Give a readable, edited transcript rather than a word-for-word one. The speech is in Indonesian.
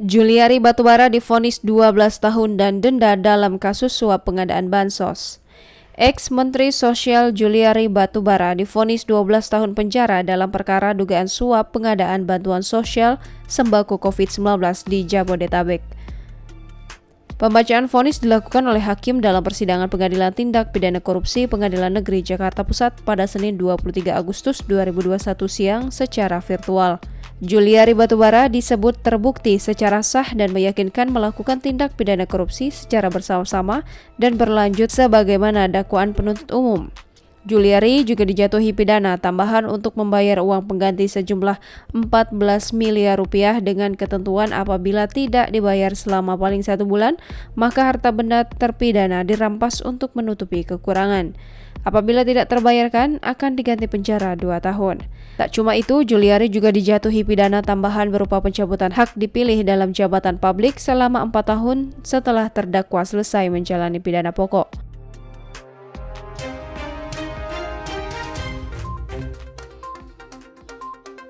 Juliari Batubara divonis 12 tahun dan denda dalam kasus suap pengadaan bansos. Ex-Menteri Sosial Juliari Batubara divonis 12 tahun penjara dalam perkara dugaan suap pengadaan bantuan sosial sembako COVID-19 di Jabodetabek. Pembacaan vonis dilakukan oleh hakim dalam persidangan Pengadilan Tindak Pidana Korupsi Pengadilan Negeri Jakarta Pusat pada Senin 23 Agustus 2021 siang secara virtual. Juliari Batubara disebut terbukti secara sah dan meyakinkan melakukan tindak pidana korupsi secara bersama-sama dan berlanjut sebagaimana dakwaan penuntut umum. Juliari juga dijatuhi pidana tambahan untuk membayar uang pengganti sejumlah 14 miliar rupiah dengan ketentuan apabila tidak dibayar selama paling 1 bulan, maka harta benda terpidana dirampas untuk menutupi kekurangan. Apabila tidak terbayarkan, akan diganti penjara 2 tahun. Tak cuma itu, Juliari juga dijatuhi pidana tambahan berupa pencabutan hak dipilih dalam jabatan publik selama 4 tahun setelah terdakwa selesai menjalani pidana pokok.